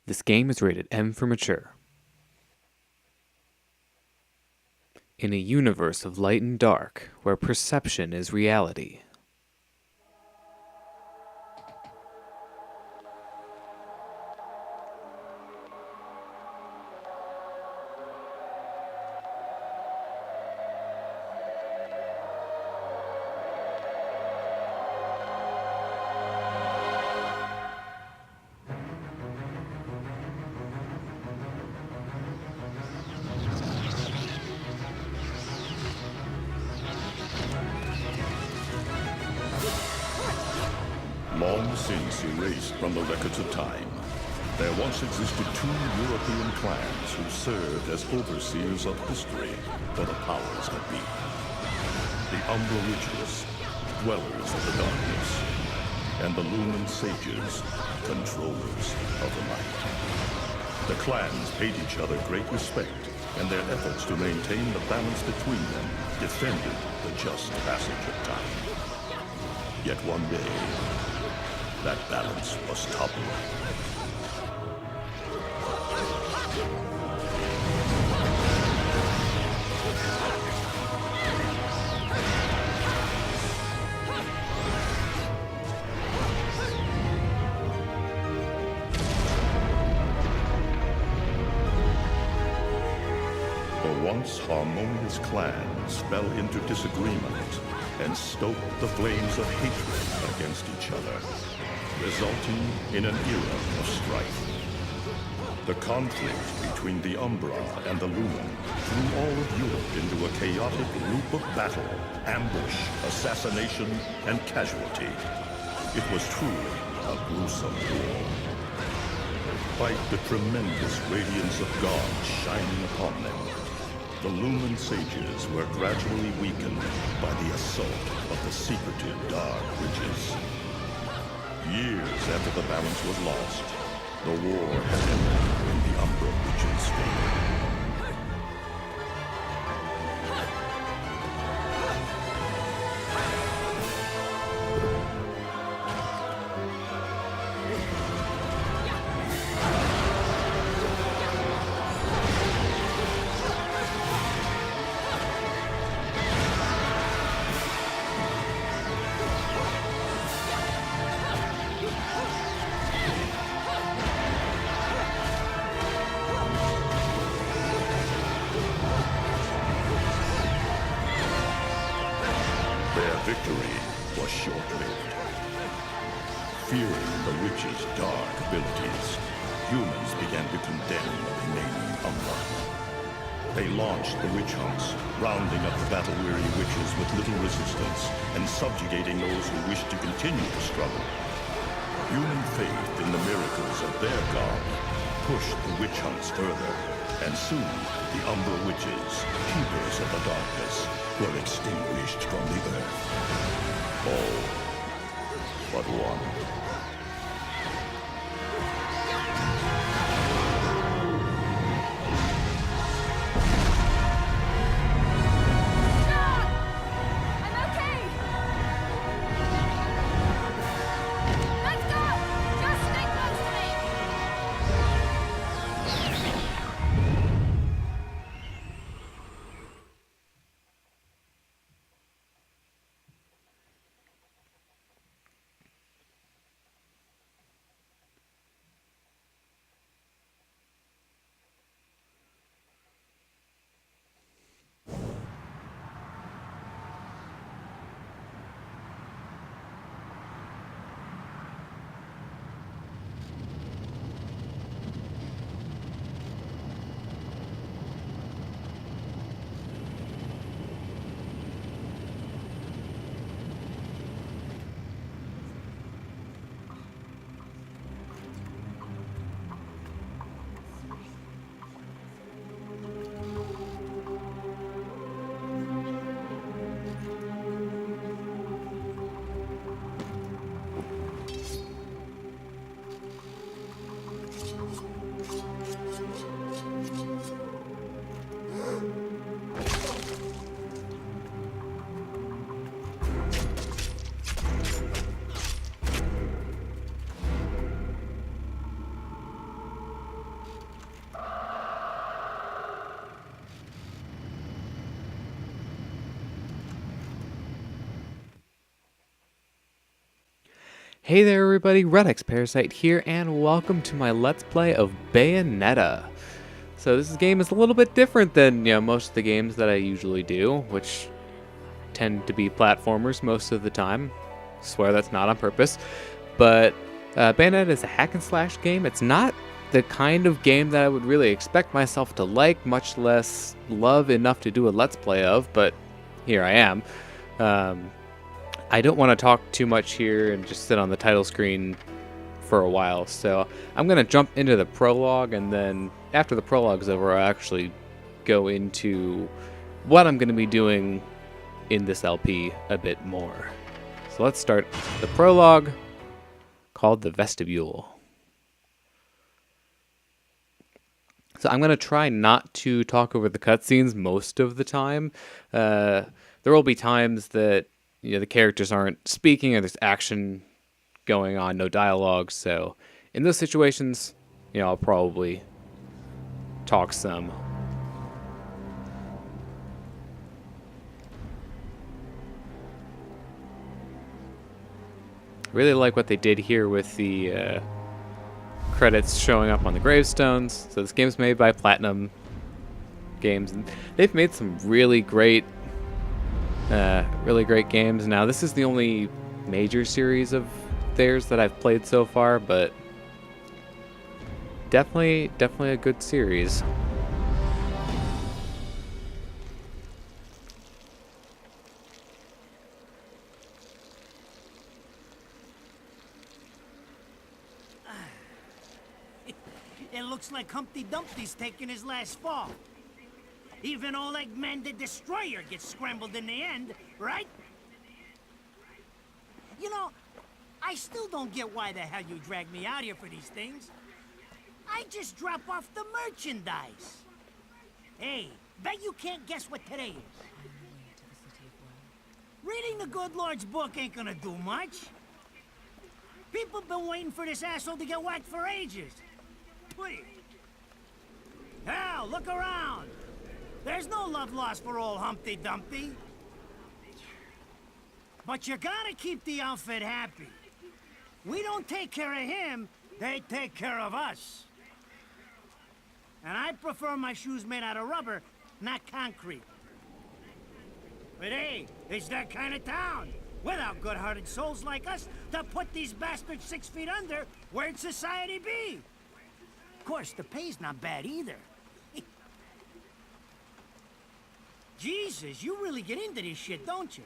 This game is rated M for mature. In a universe of light and dark, where perception is reality. Long since erased from the records of time, there once existed two European clans who served as overseers of history for the powers that be. The Umbra Witches, dwellers of the darkness, and the Lumen Sages, controllers of the light. The clans paid each other great respect, and their efforts to maintain the balance between them defended the just passage of time. Yet one day, that balance was toppled. The once harmonious clans fell into disagreement and stoked the flames of hatred against each other, resulting in an era of strife. The conflict between the Umbra and the Lumen threw all of Europe into a chaotic loop of battle, ambush, assassination, and casualty. It was truly a gruesome war. Despite the tremendous radiance of God shining upon them, the Lumen Sages were gradually weakened by the assault of the secretive Dark Witches. Years after the balance was lost, the war had ended when the Umbra Witches failed. Their victory was short-lived. Fearing the witches' dark abilities, humans began to condemn the remaining Umbra. They launched the witch hunts, rounding up the battle-weary witches with little resistance and subjugating those who wished to continue the struggle. Human faith in the miracles of their god pushed the witch hunts further, and soon the Umbra Witches, keepers of the darkness, were extinguished from the earth. All but one. Hey there everybody, redxparasite here, and welcome to my Let's Play of Bayonetta. So this game is a little bit different than, most of the games that I usually do, which tend to be platformers most of the time. I swear that's not on purpose. But Bayonetta is a hack and slash game. It's not the kind of game that I would really expect myself to like, much less love enough to do a Let's Play of, but here I am. I don't want to talk too much here and just sit on the title screen for a while, so I'm going to jump into the prologue, and then after the prologue's over, I'll actually go into what I'm going to be doing in this LP a bit more. So let's start the prologue, called The Vestibule. So I'm going to try not to talk over the cutscenes most of the time. There will be times that the characters aren't speaking or there's action going on, no dialogue. So in those situations, I'll probably talk some. Really like what they did here with the credits showing up on the gravestones. So this game's made by Platinum Games, and they've made some really great games. Now, this is the only major series of theirs that I've played so far, but definitely a good series. It looks like Humpty Dumpty's taking his last fall. Even old Eggman the Destroyer gets scrambled in the end, right? I still don't get why the hell you dragged me out here for these things. I just drop off the merchandise. Hey, bet you can't guess what today is. Reading the good Lord's book ain't gonna do much. People have been waiting for this asshole to get whacked for ages. Please. Hell, look around. There's no love lost for old Humpty Dumpty. But you gotta keep the outfit happy. We don't take care of him, they take care of us. And I prefer my shoes made out of rubber, not concrete. But hey, it's that kind of town. Without good-hearted souls like us to put these bastards 6 feet under, where'd society be? Of course, the pay's not bad either. Jesus, you really get into this shit, don't you?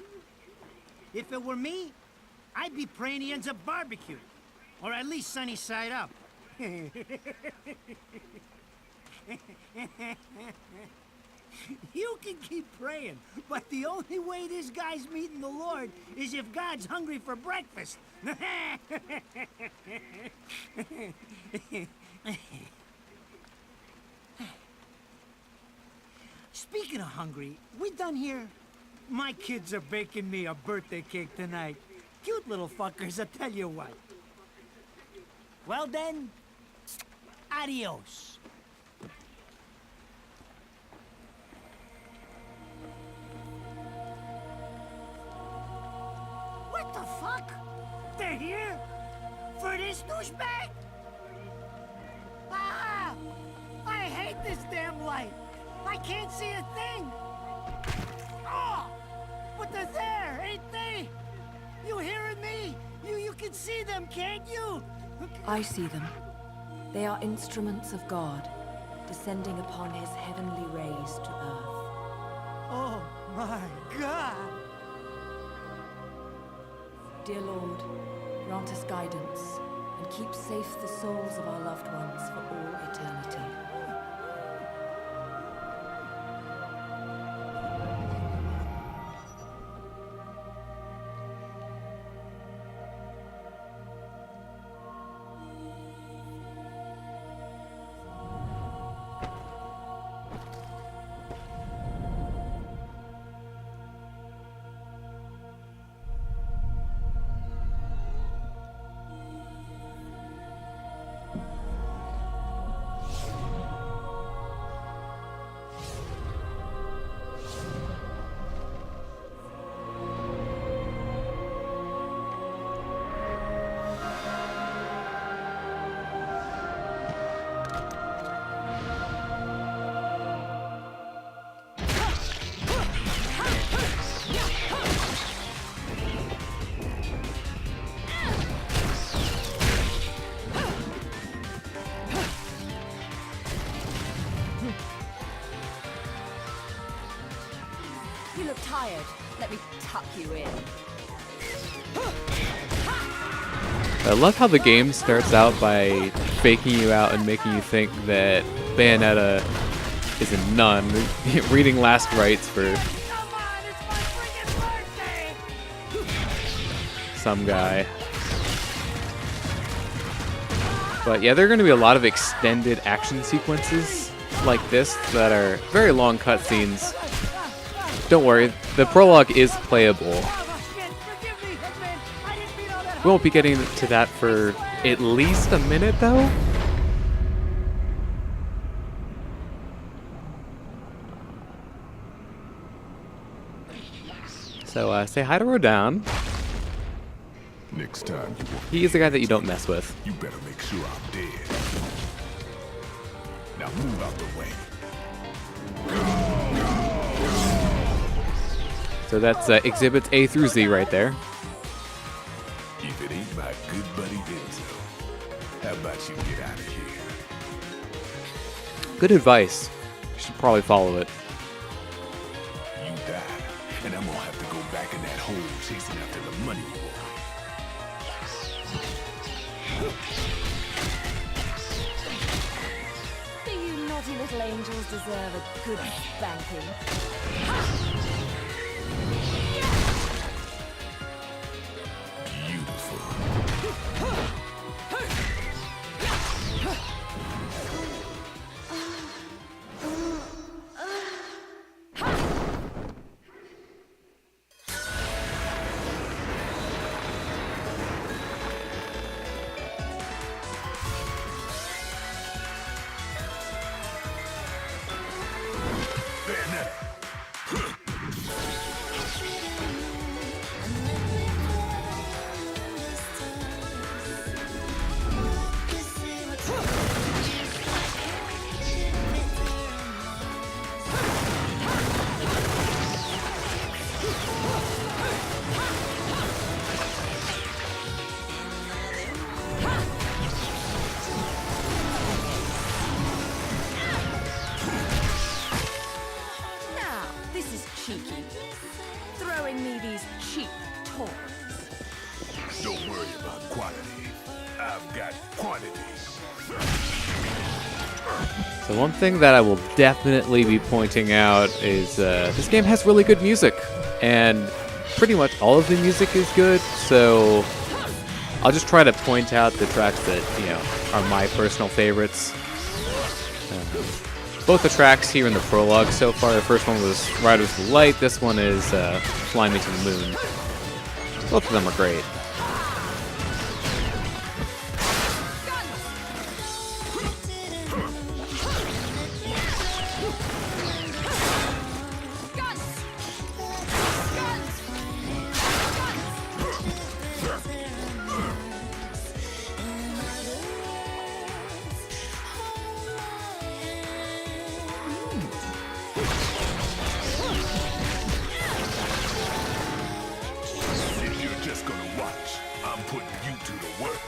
If it were me, I'd be praying he ends up barbecued. Or at least sunny side up. You can keep praying, but the only way this guy's meeting the Lord is if God's hungry for breakfast. Speaking of hungry, we done here? My kids are baking me a birthday cake tonight. Cute little fuckers, I tell you what. Well then, adios. What the fuck? They're here? For this douchebag? Ah! I hate this damn light. I can't see a thing! Oh! But they're there, ain't they? You hearing me? You can see them, can't you? I see them. They are instruments of God, descending upon his heavenly rays to earth. Oh my God! Dear Lord, grant us guidance, and keep safe the souls of our loved ones for all eternity. tired. Let me tuck you in. I love how the game starts out by faking you out and making you think that Bayonetta is a nun reading last rites for Come on, it's my freaking birthday! some guy. But yeah, there are going to be a lot of extended action sequences like this that are very long cutscenes. Don't worry, the prologue is playable. Oh, shit, forgive me, Hitman. I didn't mean all that. We won't be getting to that for at least a minute, though. So say hi to Rodan. Next time you want, He is the guy that you don't mess with. you better make sure I'm dead. Now move out the way. So that's exhibits A through Z right there. If it ain't my good buddy Denzel, how about you get out of here? Good advice. You should probably follow it. You die, and I'm gonna have to go back in that hole chasing after the money you owe. Do you naughty little angels deserve a good spanking? Beautiful. Bayonetta. Now, this is cheeky. Throwing me these cheap toys. Don't worry about quantity. I've got quantity. So one thing that I will definitely be pointing out is this game has really good music, and pretty much all of the music is good. So I'll just try to point out the tracks that are my personal favorites. Both the tracks here in the prologue so far. The first one was Riders of the Light. This one is Fly Me to the Moon. Both of them are great. If you're just gonna watch, I'm putting you to the work.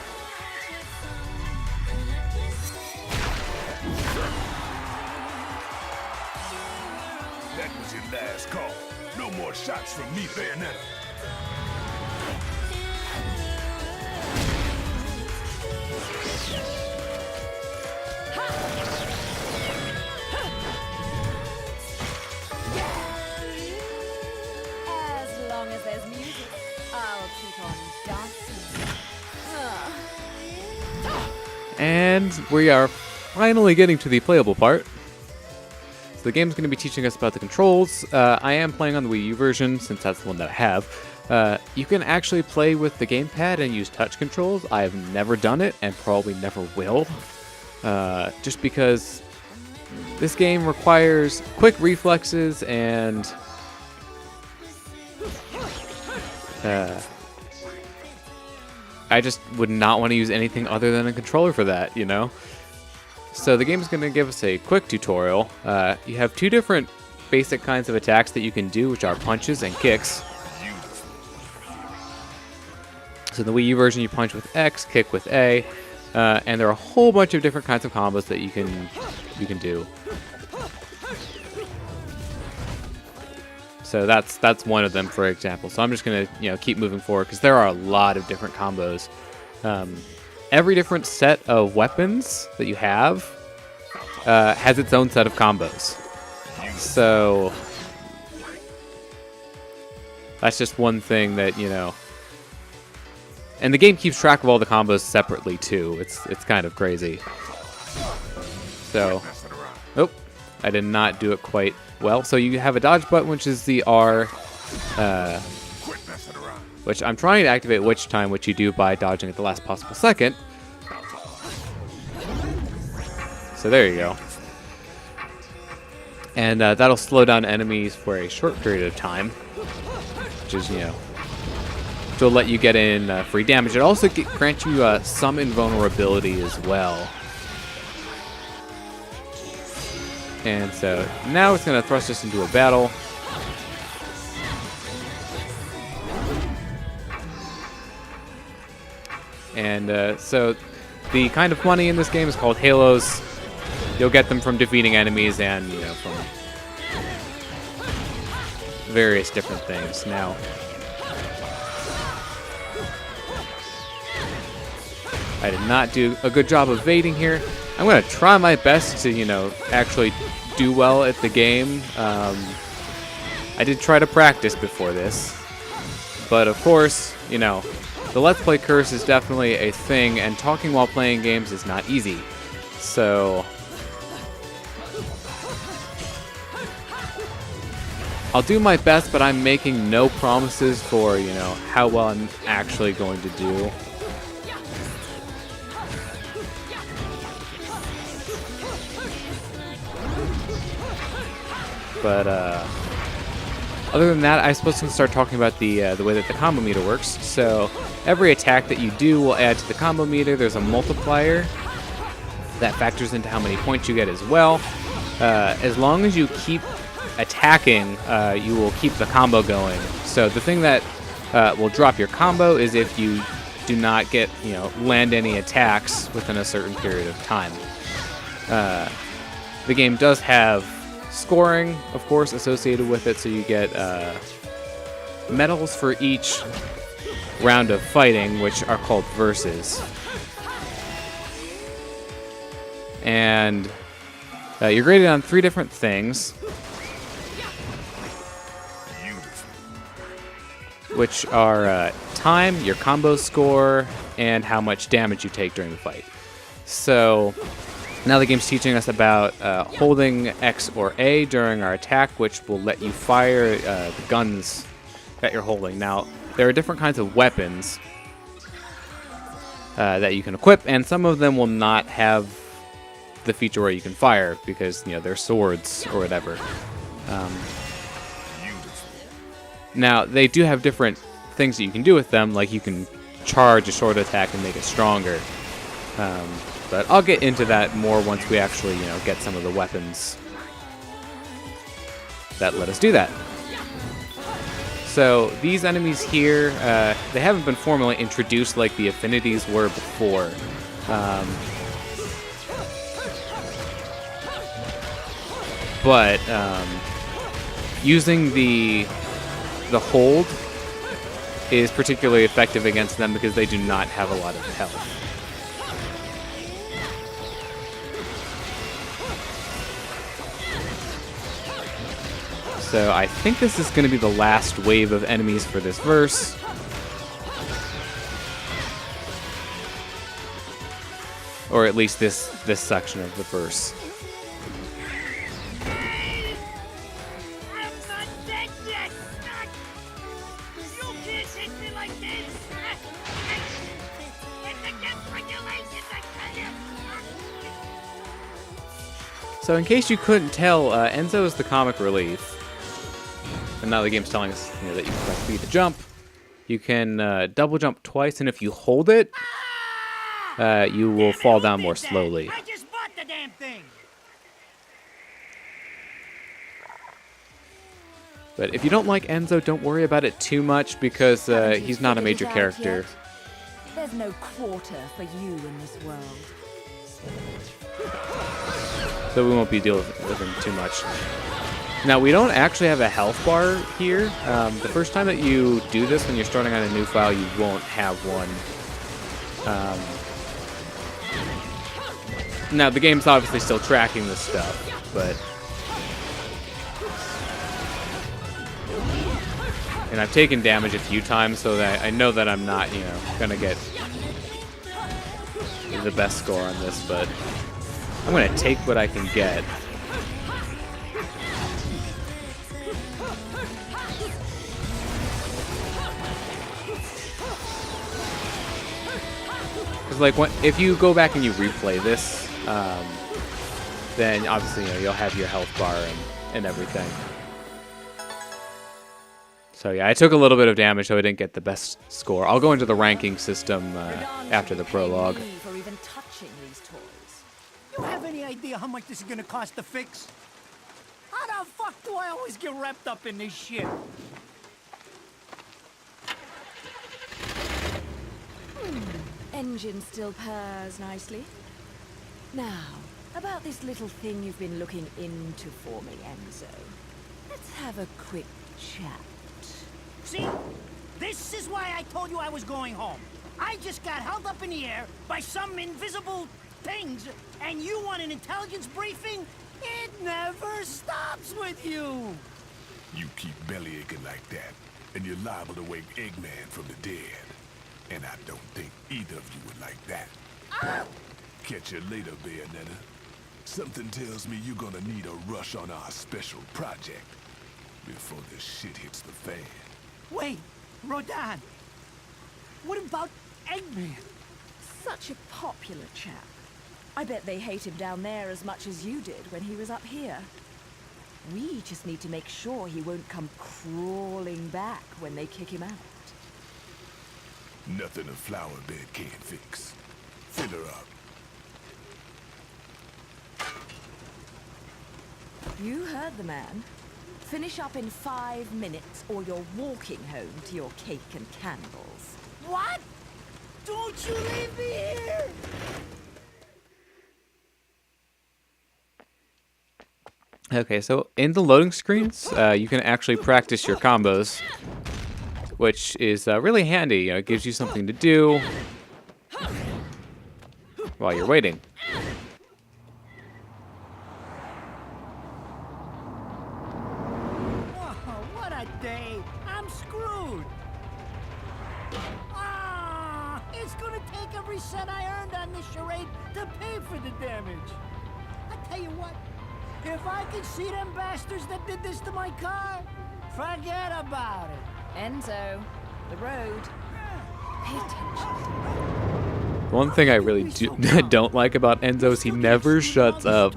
That was your last call. No more shots from me, Bayonetta. As long as there's music, I'll keep on dancing. And we are finally getting to the playable part. So the game's going to be teaching us about the controls. I am playing on the Wii U version, since that's the one that I have. You can actually play with the gamepad and use touch controls. I've never done it, and probably never will. Just because this game requires quick reflexes, and I just would not want to use anything other than a controller for that, you know? So the game is going to give us a quick tutorial. You have two different basic kinds of attacks that you can do, which are punches and kicks. So in the Wii U version, you punch with X, kick with A, and there are a whole bunch of different kinds of combos that you can do. So that's one of them, for example. So I'm just gonna keep moving forward because there are a lot of different combos. Every different set of weapons that you have has its own set of combos. So that's just one thing that and the game keeps track of all the combos separately too. It's kind of crazy. So, oh, I did not do it quite well. So you have a dodge button, which is the R, which I'm trying to activate which you do by dodging at the last possible second. So there you go. And that'll slow down enemies for a short period of time, which is, to let you get in free damage. It also grants you some invulnerability as well. And so now it's going to thrust us into a battle. And so the kind of money in this game is called halos. You'll get them from defeating enemies and, from various different things. Now, I did not do a good job of evading here. I'm going to try my best to, actually do well at the game. I did try to practice before this. But, of course, the Let's Play curse is definitely a thing, and talking while playing games is not easy. So I'll do my best, but I'm making no promises for, how well I'm actually going to do. But other than that, I suppose we can start talking about the way that the combo meter works. So every attack that you do will add to the combo meter. There's a multiplier that factors into how many points you get as well. As long as you keep attacking, you will keep the combo going. So the thing that will drop your combo is if you do not get, land any attacks within a certain period of time. The game does have scoring, of course, associated with it, so you get medals for each round of fighting, which are called verses. And you're graded on 3 different things, which are time, your combo score, and how much damage you take during the fight. So now the game's teaching us about holding X or A during our attack, which will let you fire the guns that you're holding. Now, there are different kinds of weapons that you can equip, and some of them will not have the feature where you can fire because, they're swords or whatever. Now, they do have different things that you can do with them, like you can charge a short attack and make it stronger. But I'll get into that more once we actually, get some of the weapons that let us do that. So these enemies here, they haven't been formally introduced like the affinities were before. But using the hold is particularly effective against them because they do not have a lot of health. So I think this is going to be the last wave of enemies for this verse. Or at least this section of the verse. I'm not dead yet! You can't hit me like this! It's against regulations, I tell you! So in case you couldn't tell, Enzo is the comic relief. And now the game's telling us that you can press B to jump. You can double jump twice, and if you hold it, you will fall down more slowly. I just bought the damn thing! But if you don't like Enzo, don't worry about it too much because he's not a major character. There's no quarter for you in this world. So we won't be dealing with him too much. Now, we don't actually have a health bar here. The first time that you do this when you're starting on a new file, you won't have one. Now, the game's obviously still tracking this stuff, but... And I've taken damage a few times, so that I know that I'm not, you know, gonna get the best score on this, but I'm gonna take what I can get. Like if you go back and you replay this, then obviously you'll have your health bar and everything. So yeah, I took a little bit of damage, so I didn't get the best score. I'll go into the ranking system after the prologue. For even touching these toys. You have any idea how much this is gonna cost to fix? How the fuck do I always get wrapped up in this shit? Engine still purrs nicely. Now, about this little thing you've been looking into for me, Enzo. Let's have a quick chat. See? This is why I told you I was going home. I just got held up in the air by some invisible things, and you want an intelligence briefing? It never stops with you! You keep belly aching like that, and you're liable to wake Eggman from the dead. And I don't think either of you would like that. Ah! Catch you later, Bayonetta. Something tells me you're gonna need a rush on our special project before this shit hits the fan. Wait, Rodan. What about Eggman? Such a popular chap. I bet they hate him down there as much as you did when he was up here. We just need to make sure he won't come crawling back when they kick him out. Nothing a flower bed can't fix. Fill her up. You heard the man. Finish up in 5 minutes or you're walking home to your cake and candles. What? Don't you leave me here! Okay, so in the loading screens, you can actually practice your combos, which is really handy. You know, it gives you something to do while you're waiting. Oh, what a day! I'm screwed! Ah, it's gonna take every cent I earned on this charade to pay for the damage. I tell you what, if I could see them bastards that did this to my car, forget about it. Enzo, the road. Pay attention. One thing I really don't like about Enzo is he never shuts up.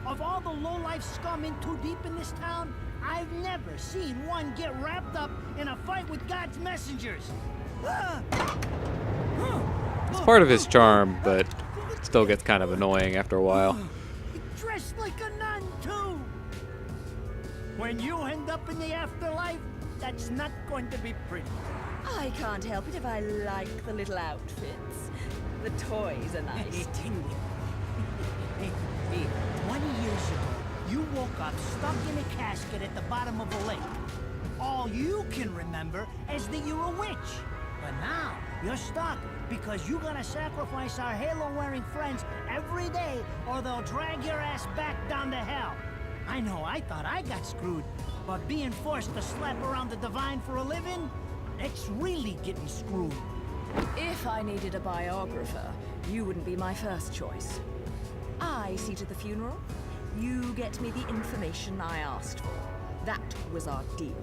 Of all the low-life scum in too deep in this town, I've never seen one get wrapped up in a fight with God's messengers. It's part of his charm, but it still gets kind of annoying after a while. Dressed like a nun, too. When you end up in the afterlife, that's not going to be pretty. I can't help it if I like the little outfits. The toys are nice, too. Hey, 20 years ago, you woke up stuck in a casket at the bottom of a lake. All you can remember is that you're a witch. But now, you're stuck because you gotta sacrifice our halo-wearing friends every day or they'll drag your ass back down to hell. I know, I thought I got screwed, but being forced to slap around the divine for a living, it's really getting screwed. If I needed a biographer, you wouldn't be my first choice. I see to the funeral. You get me the information I asked for. That was our deal.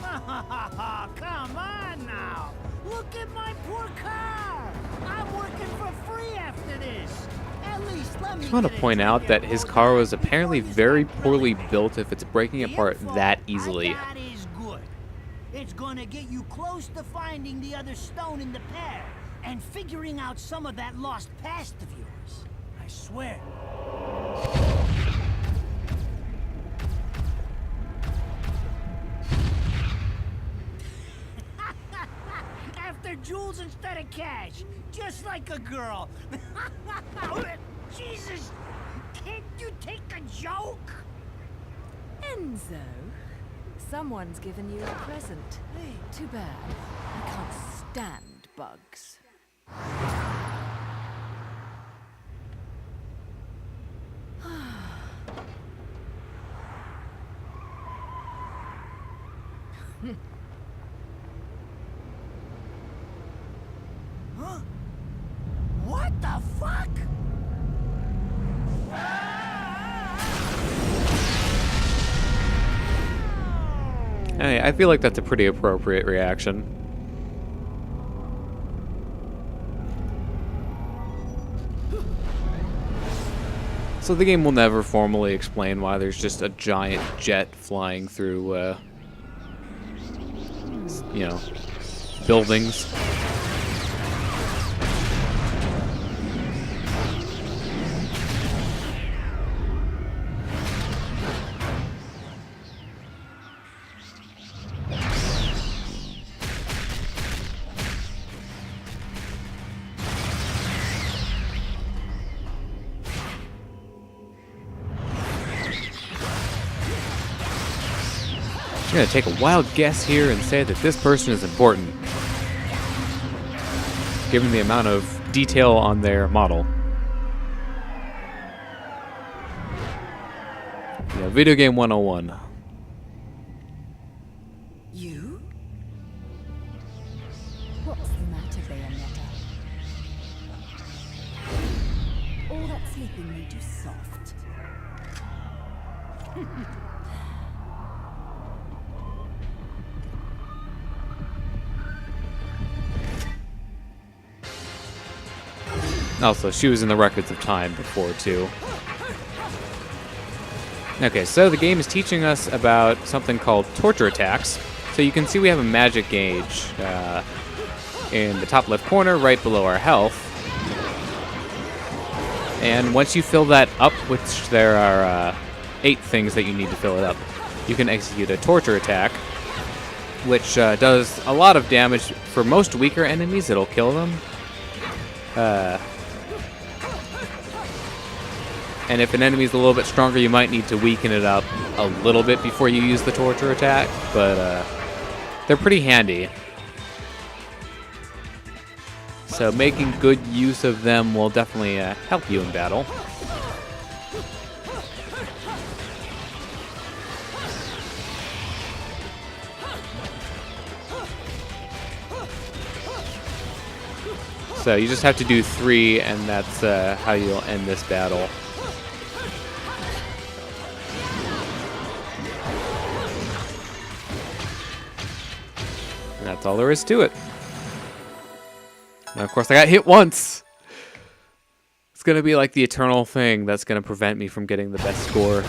Come on now! Look at my poor car! I'm working for free after this! At least let me I just want to point out that his car was apparently very poorly built if it's breaking apart that easily. Is good. It's gonna get you close to finding the other stone in the pair and figuring out some of that lost past of yours. I swear. After jewels instead of cash, just like a girl. Jesus, can't you take a joke? Enzo, someone's given you a present. Too bad. I can't stand bugs. Huh? What the fuck? Hey, I feel like that's a pretty appropriate reaction. So the game will never formally explain why there's just a giant jet flying through, you know, buildings. I'm gonna take a wild guess here and say that this person is important, given the amount of detail on their model. Yeah, video game 101. You? What's the matter, Bayonetta? All that sleeping made you soft. Also, she was in the Records of Time before, too. Okay, so the game is teaching us about something called torture attacks. So you can see we have a magic gauge in the top left corner, right below our health. And once you fill that up, which there are 8 things that you need to fill it up, you can execute a torture attack, which does a lot of damage. For most weaker enemies, it'll kill them. And if an enemy's a little bit stronger, you might need to weaken it up a little bit before you use the torture attack, but they're pretty handy. So making good use of them will definitely help you in battle. So you just have to do 3, and that's how you'll end this battle. And that's all there is to it. And of course, I got hit once. It's going to be like the eternal thing that's going to prevent me from getting the best score.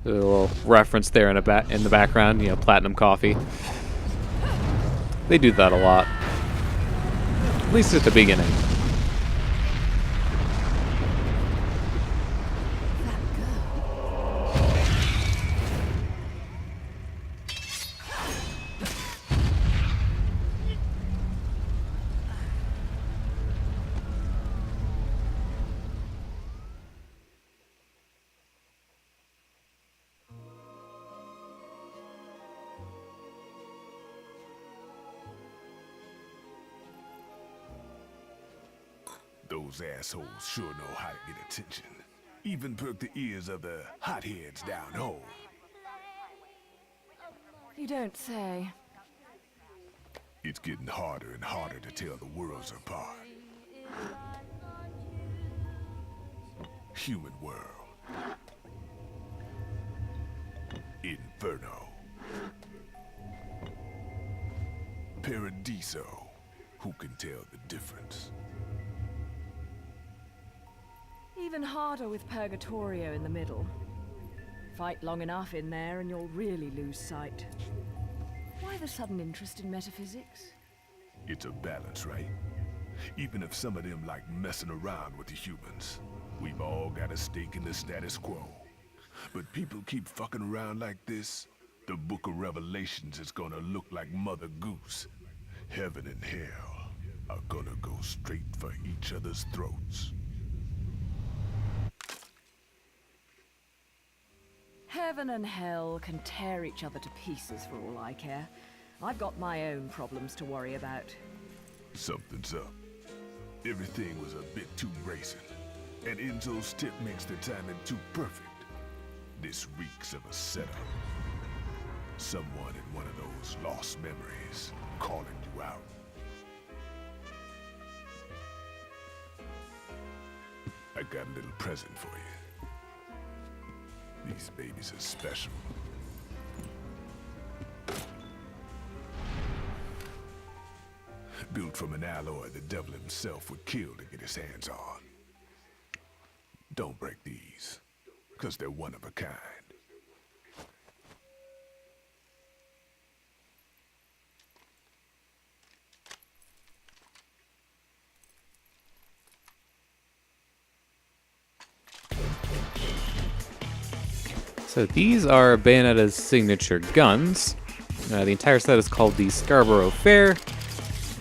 A little reference there in the background, you know, platinum coffee. They do that a lot. At least at the beginning. Those assholes sure know how to get attention. Even perk the ears of the hotheads down home. You don't say. It's getting harder and harder to tell the worlds apart. Human world. Inferno. Paradiso. who can tell the difference? Even harder with Purgatorio in the middle. Fight long enough in there and you'll really lose sight. Why the sudden interest in metaphysics? It's a balance, right? Even if some of them like messing around with the humans, we've all got a stake in the status quo. But people keep fucking around like this, the Book of Revelations is gonna look like Mother Goose. Heaven and hell are gonna go straight for each other's throats. Heaven and hell can tear each other to pieces for all I care. I've got my own problems to worry about. Something's up. Everything was a bit too bracing, and Enzo's tip makes the timing too perfect. This reeks of a setup. Someone in one of those lost memories calling you out. I got a little present for you. These babies are special. Built from an alloy the devil himself would kill to get his hands on. Don't break these, because they're one of a kind. So these are Bayonetta's signature guns. The entire set is called the Scarborough Fair,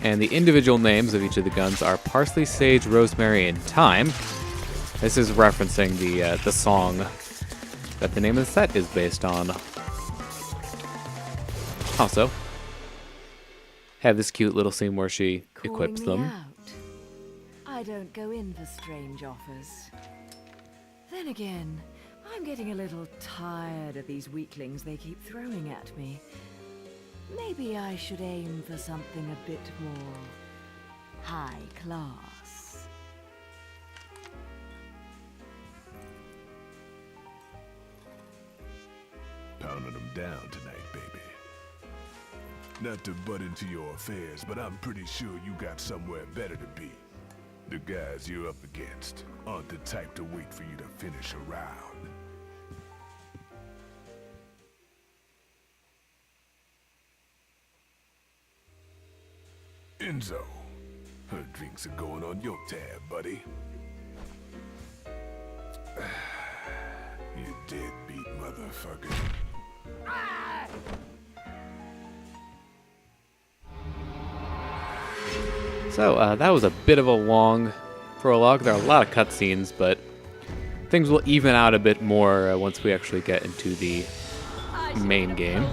and the individual names of each of the guns are Parsley, Sage, Rosemary, and Thyme. This is referencing the song that the name of the set is based on. Also, have this cute little scene where she equips Calling me them. out. I don't go in for strange offers. Then again, I'm getting a little tired of these weaklings they keep throwing at me. Maybe I should aim for something a bit more high class. Pounding them down tonight, baby. Not to butt into your affairs, but I'm pretty sure you got somewhere better to be. The guys you're up against aren't the type to wait for you to finish a round. Enzo, her drinks are going on your tab, buddy. You deadbeat motherfucker. So that was a bit of a long prologue. There are a lot of cutscenes, but things will even out a bit more once we actually get into the main game.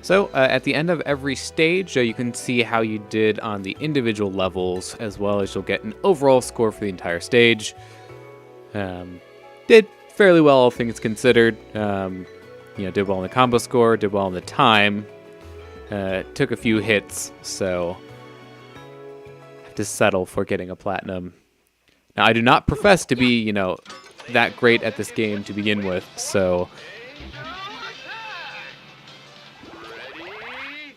So at the end of every stage, you can see how you did on the individual levels, as well as you'll get an overall score for the entire stage. Did fairly well, all things considered. Did well on the combo score, did well on the time. Took a few hits, so have to settle for getting a platinum. Now, I do not profess to be, that great at this game to begin with, so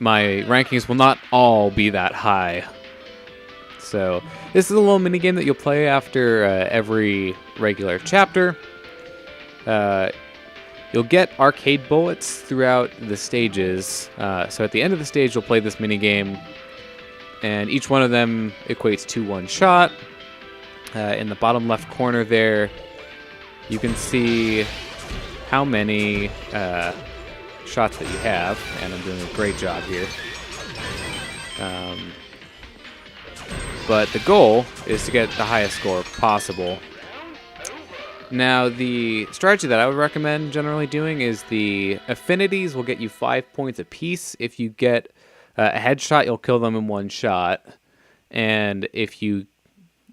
my rankings will not all be that high. So this is a little mini game that you'll play after every regular chapter. You'll get arcade bullets throughout the stages. So at the end of the stage, you'll play this mini game, and each one of them equates to one shot. In the bottom left corner there, you can see how many shots that you have, and I'm doing a great job here. But the goal is to get the highest score possible. Now, the strategy that I would recommend generally doing is the affinities will get you 5 points apiece. If you get a headshot, you'll kill them in one shot. And if you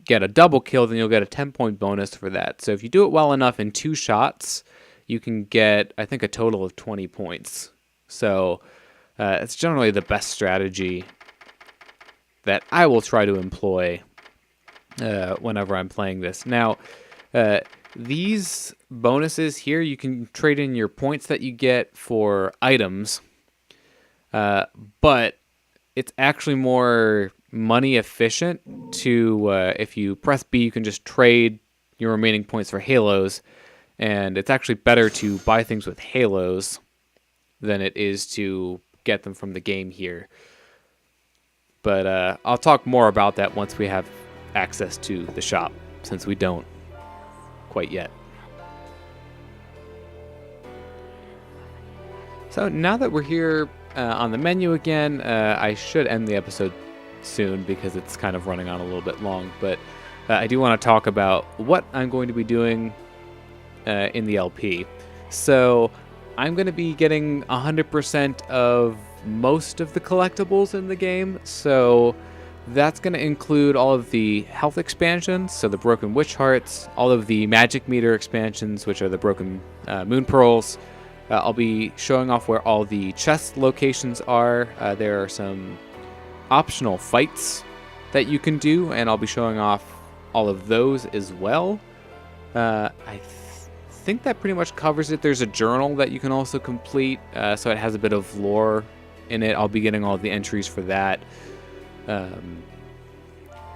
get a double kill, then you'll get a 10-point bonus for that. So if you do it well enough in 2 shots, you can get, I think, a total of 20 points. So it's generally the best strategy that I will try to employ whenever I'm playing this. Now, these bonuses here, you can trade in your points that you get for items. but it's actually more money efficient to, if you press B, you can just trade your remaining points for halos, and it's actually better to buy things with halos than it is to get them from the game here. But I'll talk more about that once we have access to the shop, since we don't quite yet. So now that we're here on the menu again, I should end the episode soon because it's kind of running on a little bit long, but I do want to talk about what I'm going to be doing in the LP. So I'm going to be getting 100% of most of the collectibles in the game, so that's going to include all of the health expansions, so the Broken Witch Hearts, all of the Magic Meter expansions, which are the Broken Moon Pearls. I'll be showing off where all the chest locations are. There are some optional fights that you can do, and I'll be showing off all of those as well. I think that pretty much covers it. There's a journal that you can also complete, so it has a bit of lore in it. I'll be getting all the entries for that.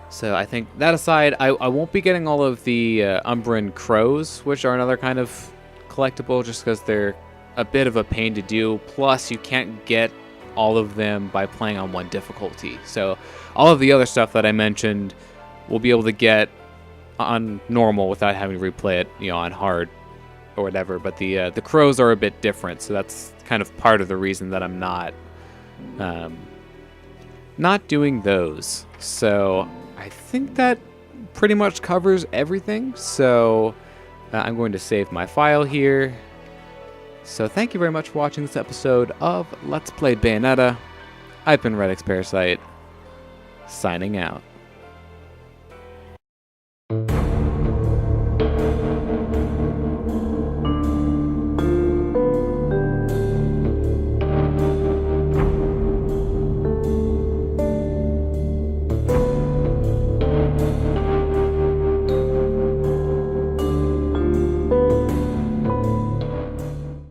So I think that aside, I won't be getting all of the Umbran Crows, which are another kind of collectible, just because they're a bit of a pain to do. Plus, you can't get all of them by playing on one difficulty. So all of the other stuff that I mentioned, we'll be able to get on normal without having to replay it, on hard or whatever. But the crows are a bit different, so that's kind of part of the reason that I'm not doing those. So I think that pretty much covers everything. So I'm going to save my file here. So thank you very much for watching this episode of Let's Play Bayonetta. I've been redxparasite, signing out.